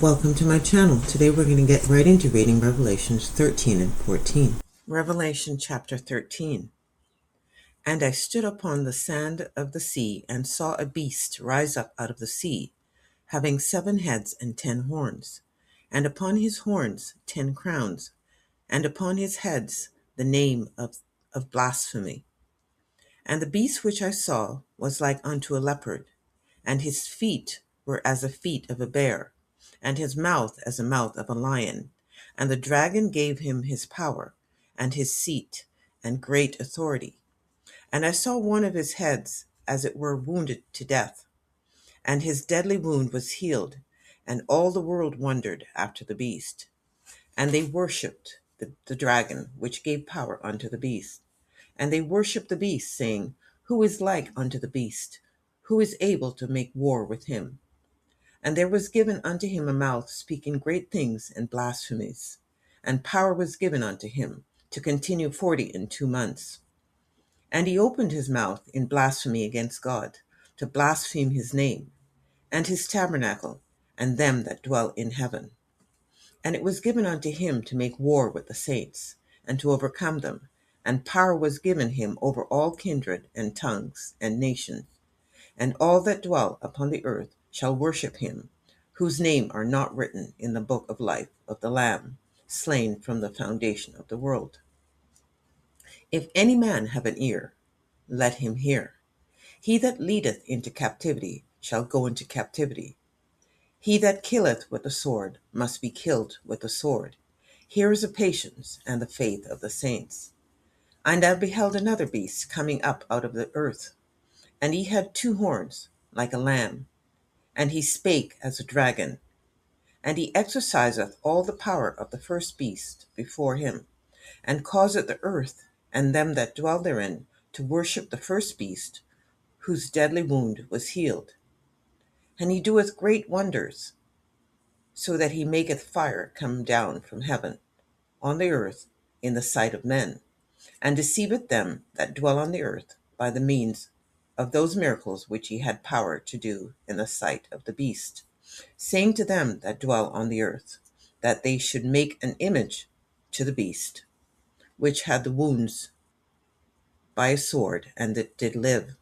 Welcome to my channel. Today we're going to get right into reading Revelations 13 and 14. Revelation chapter 13. And I stood upon the sand of the sea and saw a beast rise up out of the sea, having 7 heads and 10 horns, and upon his horns 10 crowns, and upon his heads the name of blasphemy. And the beast which I saw was like unto a leopard, and his feet were as the feet of a bear, and his mouth as the mouth of a lion. And the dragon gave him his power, and his seat, and great authority. And I saw one of his heads as it were wounded to death, and his deadly wound was healed, and all the world wondered after the beast. And they worshipped the dragon, which gave power unto the beast. And they worshipped the beast, saying, Who is like unto the beast? Who is able to make war with him? And there was given unto him a mouth speaking great things and blasphemies. And power was given unto him to continue 42 months. And he opened his mouth in blasphemy against God, to blaspheme his name, and his tabernacle, and them that dwell in heaven. And it was given unto him to make war with the saints, and to overcome them. And power was given him over all kindred and tongues and nations. And all that dwell upon the earth shall worship him, whose name are not written in the book of life of the Lamb, slain from the foundation of the world. If any man have an ear, let him hear. He that leadeth into captivity shall go into captivity. He that killeth with the sword must be killed with the sword. Here is the patience and the faith of the saints. And I beheld another beast coming up out of the earth, and he had 2 horns, like a lamb, and he spake as a dragon. And he exerciseth all the power of the first beast before him, and causeth the earth and them that dwell therein to worship the first beast, whose deadly wound was healed. And he doeth great wonders, so that he maketh fire come down from heaven on the earth in the sight of men, and deceiveth them that dwell on the earth by the means of those miracles which he had power to do in the sight of the beast, saying to them that dwell on the earth, that they should make an image to the beast, which had the wounds by a sword, and that did live.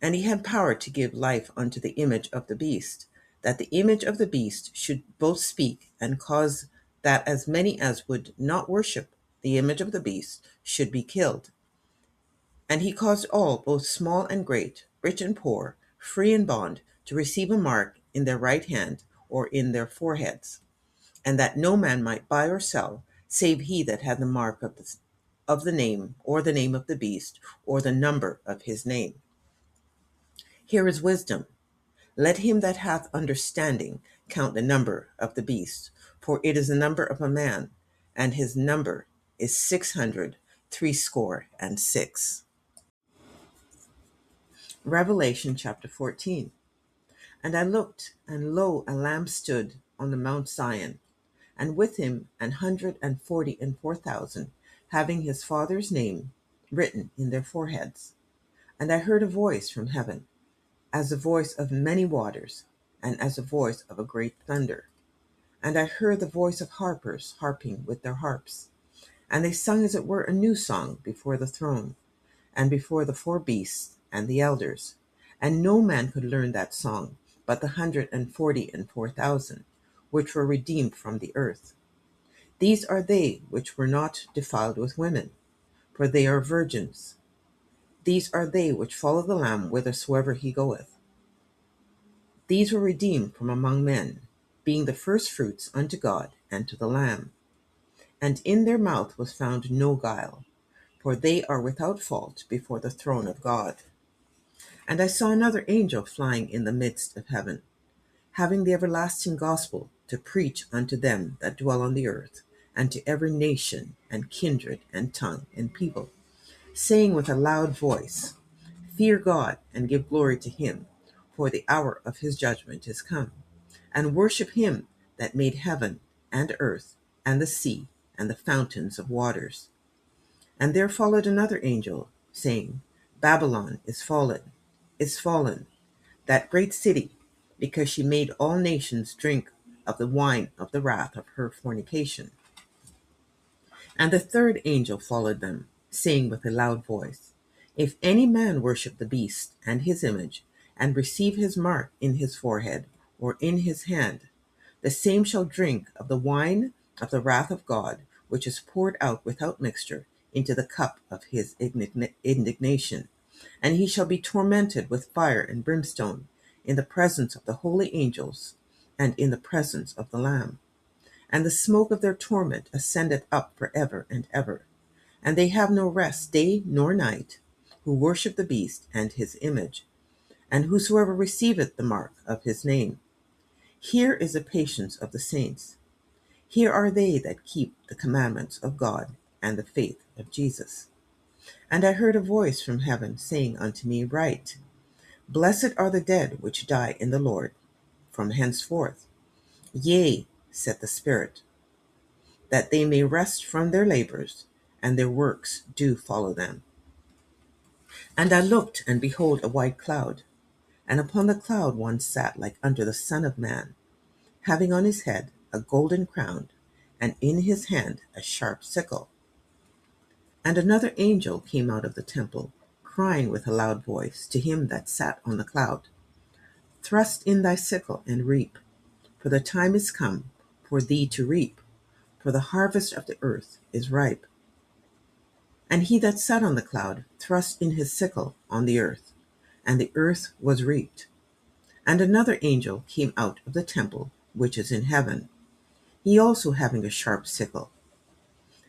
And he had power to give life unto the image of the beast, that the image of the beast should both speak, and cause that as many as would not worship the image of the beast should be killed. And he caused all, both small and great, rich and poor, free and bond, to receive a mark in their right hand or in their foreheads, and that no man might buy or sell, save he that had the mark of the name, or the name of the beast, or the number of his name. Here is wisdom. Let him that hath understanding count the number of the beast, for it is the number of a man, and his number is 666. Revelation chapter 14. And I looked, and lo, a lamb stood on the Mount Zion, and with him 144,000, having his father's name written in their foreheads. And I heard a voice from heaven, as the voice of many waters, and as the voice of a great thunder. And I heard the voice of harpers harping with their harps. And they sung as it were a new song before the throne, and before the 4 beasts and the elders. And no man could learn that song but the 144,000, which were redeemed from the earth. These are they which were not defiled with women, for they are virgins. These are they which follow the Lamb whithersoever he goeth. These were redeemed from among men, being the firstfruits unto God and to the Lamb. And in their mouth was found no guile, for they are without fault before the throne of God. And I saw another angel flying in the midst of heaven, having the everlasting gospel to preach unto them that dwell on the earth, and to every nation and kindred and tongue and people, saying with a loud voice, Fear God, and give glory to him, for the hour of his judgment is come, and worship him that made heaven and earth and the sea and the fountains of waters. And there followed another angel, saying, Babylon is fallen, that great city, because she made all nations drink of the wine of the wrath of her fornication. And the third angel followed them, saying with a loud voice, If any man worship the beast and his image, and receive his mark in his forehead or in his hand, the same shall drink of the wine of the wrath of God, which is poured out without mixture into the cup of his indignation. And he shall be tormented with fire and brimstone in the presence of the holy angels and in the presence of the Lamb. And the smoke of their torment ascendeth up for ever and ever. And they have no rest day nor night, who worship the beast and his image, and whosoever receiveth the mark of his name. Here is the patience of the saints. Here are they that keep the commandments of God and the faith of Jesus. And I heard a voice from heaven saying unto me, Write, Blessed are the dead which die in the Lord from henceforth. Yea, said the Spirit, that they may rest from their labors, and their works do follow them. And I looked, and behold, a white cloud, and upon the cloud one sat like unto the Son of Man, having on his head a golden crown, and in his hand a sharp sickle. And another angel came out of the temple, crying with a loud voice to him that sat on the cloud, Thrust in thy sickle and reap, for the time is come for thee to reap, for the harvest of the earth is ripe. And he that sat on the cloud thrust in his sickle on the earth, and the earth was reaped. And another angel came out of the temple which is in heaven, he also having a sharp sickle.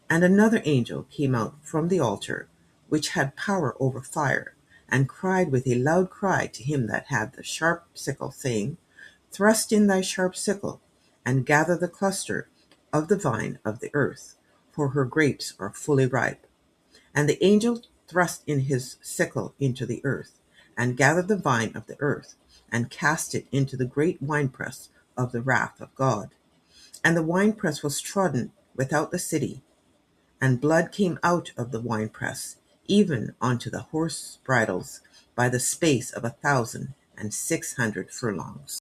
And another angel came out from the altar, which had power over fire, and cried with a loud cry to him that had the sharp sickle, saying, Thrust in thy sharp sickle, and gather the cluster of the vine of the earth, for her grapes are fully ripe. And the angel thrust in his sickle into the earth, and gathered the vine of the earth, and cast it into the great winepress of the wrath of God. And the winepress was trodden without the city, and blood came out of the winepress, even unto the horse bridles, by the space of 1,600 furlongs.